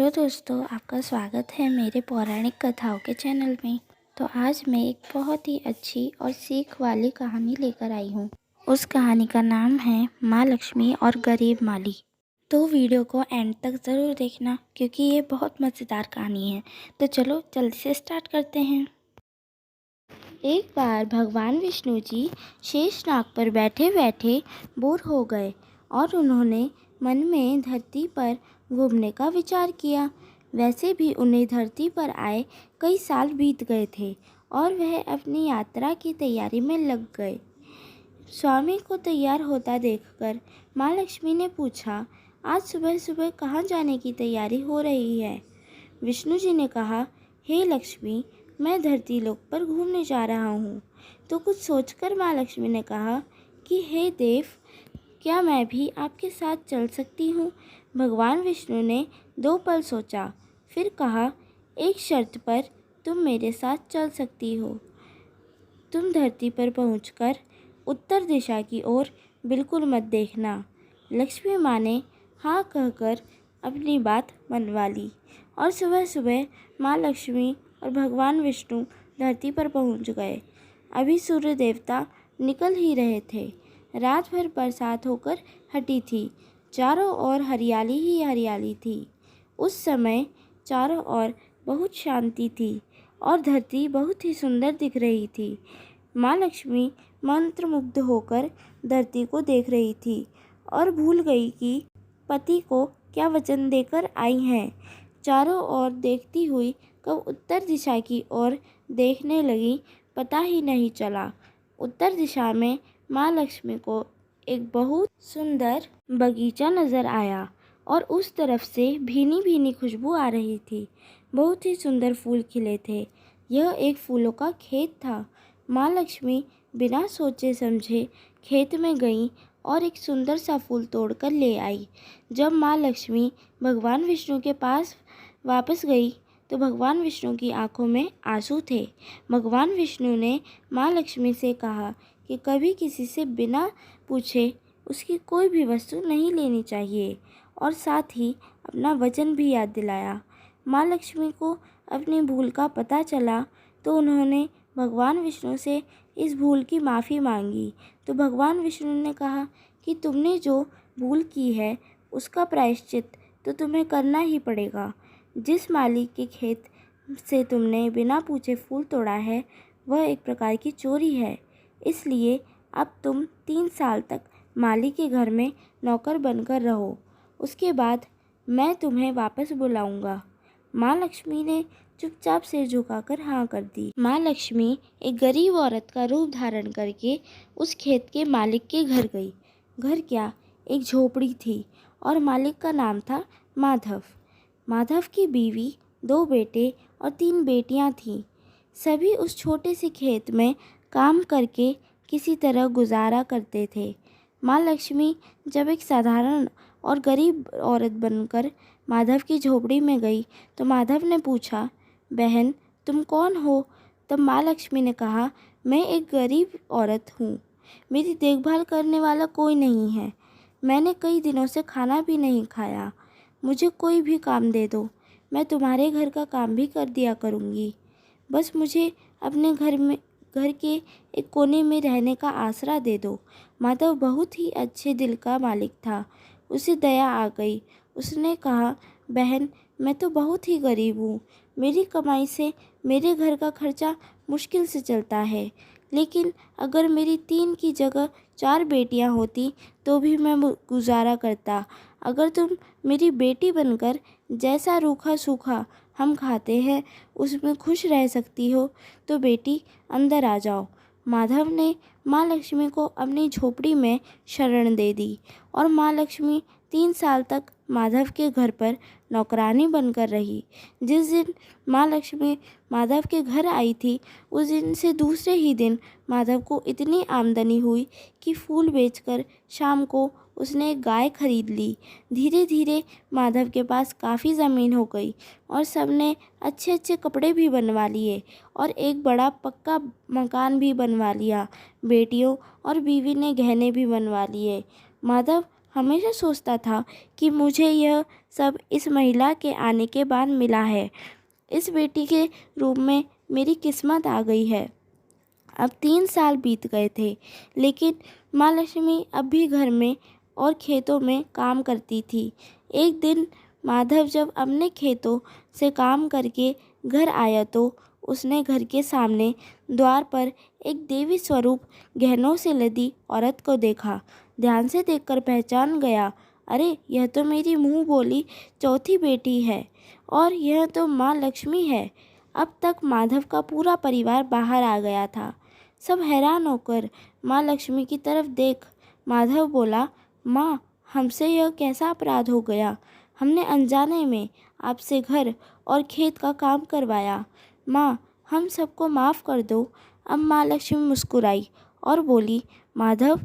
Hello दोस्तों, आपका स्वागत है मेरे पौराणिक कथाओं के चैनल में। तो आज मैं एक बहुत ही अच्छी और सीख वाली कहानी लेकर आई हूँ। उस कहानी का नाम है माँ लक्ष्मी और गरीब माली। तो वीडियो को एंड तक ज़रूर देखना क्योंकि ये बहुत मज़ेदार कहानी है। तो चलो जल्दी से स्टार्ट करते हैं। एक बार भगवान विष्णु जी शेषनाग पर बैठे बैठे बोर हो गए और उन्होंने मन में धरती पर घूमने का विचार किया। वैसे भी उन्हें धरती पर आए कई साल बीत गए थे और वह अपनी यात्रा की तैयारी में लग गए। स्वामी को तैयार होता देखकर माँ लक्ष्मी ने पूछा, आज सुबह सुबह कहाँ जाने की तैयारी हो रही है? विष्णु जी ने कहा, हे लक्ष्मी, मैं धरती लोक पर घूमने जा रहा हूँ। तो कुछ सोचकर माँ लक्ष्मी ने कहा कि हे देव, क्या मैं भी आपके साथ चल सकती हूँ? भगवान विष्णु ने 2 पल सोचा, फिर कहा, एक शर्त पर तुम मेरे साथ चल सकती हो। तुम धरती पर पहुंचकर उत्तर दिशा की ओर बिल्कुल मत देखना। लक्ष्मी माँ ने हाँ कहकर अपनी बात मनवा ली और सुबह सुबह माँ लक्ष्मी और भगवान विष्णु धरती पर पहुंच गए। अभी सूर्य देवता निकल ही रहे थे। रात भर बरसात होकर हटी थी। चारों ओर हरियाली ही हरियाली थी। उस समय चारों ओर बहुत शांति थी और धरती बहुत ही सुंदर दिख रही थी। माँ लक्ष्मी मंत्रमुग्ध होकर धरती को देख रही थी और भूल गई कि पति को क्या वचन देकर आई हैं। चारों ओर देखती हुई कब उत्तर दिशा की ओर देखने लगी, पता ही नहीं चला। उत्तर दिशा में माँ लक्ष्मी को एक बहुत सुंदर बगीचा नज़र आया और उस तरफ से भीनी भीनी खुशबू आ रही थी। बहुत ही सुंदर फूल खिले थे। यह एक फूलों का खेत था। माँ लक्ष्मी बिना सोचे समझे खेत में गईं और एक सुंदर सा फूल तोड़कर ले आई। जब माँ लक्ष्मी भगवान विष्णु के पास वापस गई तो भगवान विष्णु की आंखों में आंसू थे। भगवान विष्णु ने माँ लक्ष्मी से कहा कि कभी किसी से बिना पूछे उसकी कोई भी वस्तु नहीं लेनी चाहिए और साथ ही अपना वचन भी याद दिलाया। माँ लक्ष्मी को अपनी भूल का पता चला तो उन्होंने भगवान विष्णु से इस भूल की माफ़ी मांगी। तो भगवान विष्णु ने कहा कि तुमने जो भूल की है उसका प्रायश्चित तो तुम्हें करना ही पड़ेगा। जिस माली के खेत से तुमने बिना पूछे फूल तोड़ा है वह एक प्रकार की चोरी है। इसलिए अब तुम 3 साल तक माली के घर में नौकर बनकर रहो। उसके बाद मैं तुम्हें वापस बुलाऊंगा। माँ लक्ष्मी ने चुपचाप सिर झुकाकर हाँ कर दी। माँ लक्ष्मी एक गरीब औरत का रूप धारण करके उस खेत के मालिक के घर गई। घर क्या, एक झोपड़ी थी और मालिक का नाम था माधव। माधव की बीवी, 2 बेटे और 3 बेटियां थीं। सभी उस छोटे से खेत में काम करके किसी तरह गुजारा करते थे। माँ लक्ष्मी जब एक साधारण और गरीब औरत बनकर माधव की झोपड़ी में गई तो माधव ने पूछा, बहन तुम कौन हो? तब माँ लक्ष्मी ने कहा, मैं एक गरीब औरत हूँ। मेरी देखभाल करने वाला कोई नहीं है। मैंने कई दिनों से खाना भी नहीं खाया। मुझे कोई भी काम दे दो, मैं तुम्हारे घर का काम भी कर दिया करूँगी। बस मुझे अपने घर के एक कोने में रहने का आसरा दे दो। माधव बहुत ही अच्छे दिल का मालिक था। उसे दया आ गई। उसने कहा, बहन मैं तो बहुत ही गरीब हूँ। मेरी कमाई से मेरे घर का खर्चा मुश्किल से चलता है। लेकिन अगर मेरी 3 की जगह 4 बेटियाँ होती तो भी मैं गुजारा करता। अगर तुम मेरी बेटी बनकर जैसा रूखा सूखा हम खाते हैं उसमें खुश रह सकती हो तो बेटी अंदर आ जाओ। माधव ने माँ लक्ष्मी को अपनी झोपड़ी में शरण दे दी और माँ लक्ष्मी 3 साल तक माधव के घर पर नौकरानी बनकर रही। जिस दिन माँ लक्ष्मी माधव के घर आई थी उस दिन से दूसरे ही दिन माधव को इतनी आमदनी हुई कि फूल बेचकर शाम को उसने एक गाय खरीद ली। धीरे धीरे माधव के पास काफ़ी ज़मीन हो गई और सबने अच्छे अच्छे कपड़े भी बनवा लिए और एक बड़ा पक्का मकान भी बनवा लिया। बेटियों और बीवी ने गहने भी बनवा लिए। माधव हमेशा सोचता था कि मुझे यह सब इस महिला के आने के बाद मिला है। इस बेटी के रूप में मेरी किस्मत आ गई है। अब 3 साल बीत गए थे, लेकिन माँ लक्ष्मी अब भी घर में और खेतों में काम करती थी। एक दिन माधव जब अपने खेतों से काम करके घर आया तो उसने घर के सामने द्वार पर एक देवी स्वरूप गहनों से लदी औरत को देखा। ध्यान से देखकर पहचान गया, अरे यह तो मेरी मुँह बोली चौथी बेटी है और यह तो माँ लक्ष्मी है। अब तक माधव का पूरा परिवार बाहर आ गया था। सब हैरान होकर माँ लक्ष्मी की तरफ देख माधव बोला, माँ हमसे यह कैसा अपराध हो गया? हमने अनजाने में आपसे घर और खेत का काम करवाया। माँ हम सबको माफ़ कर दो। अब माँ लक्ष्मी मुस्कुराई और बोली, माधव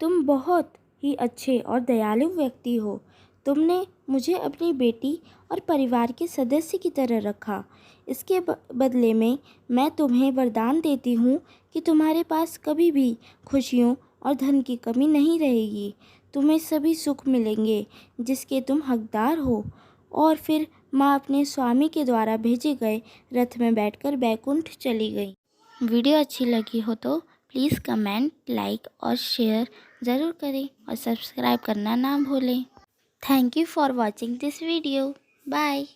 तुम बहुत ही अच्छे और दयालु व्यक्ति हो। तुमने मुझे अपनी बेटी और परिवार के सदस्य की तरह रखा। इसके बदले में मैं तुम्हें वरदान देती हूँ कि तुम्हारे पास कभी भी खुशियों और धन की कमी नहीं रहेगी। तुम्हें सभी सुख मिलेंगे जिसके तुम हकदार हो। और फिर माँ अपने स्वामी के द्वारा भेजे गए रथ में बैठकर बैकुंठ चली गई। वीडियो अच्छी लगी हो तो प्लीज़ कमेंट, लाइक और शेयर ज़रूर करें और सब्सक्राइब करना ना भूलें। Thank you for watching this video. Bye.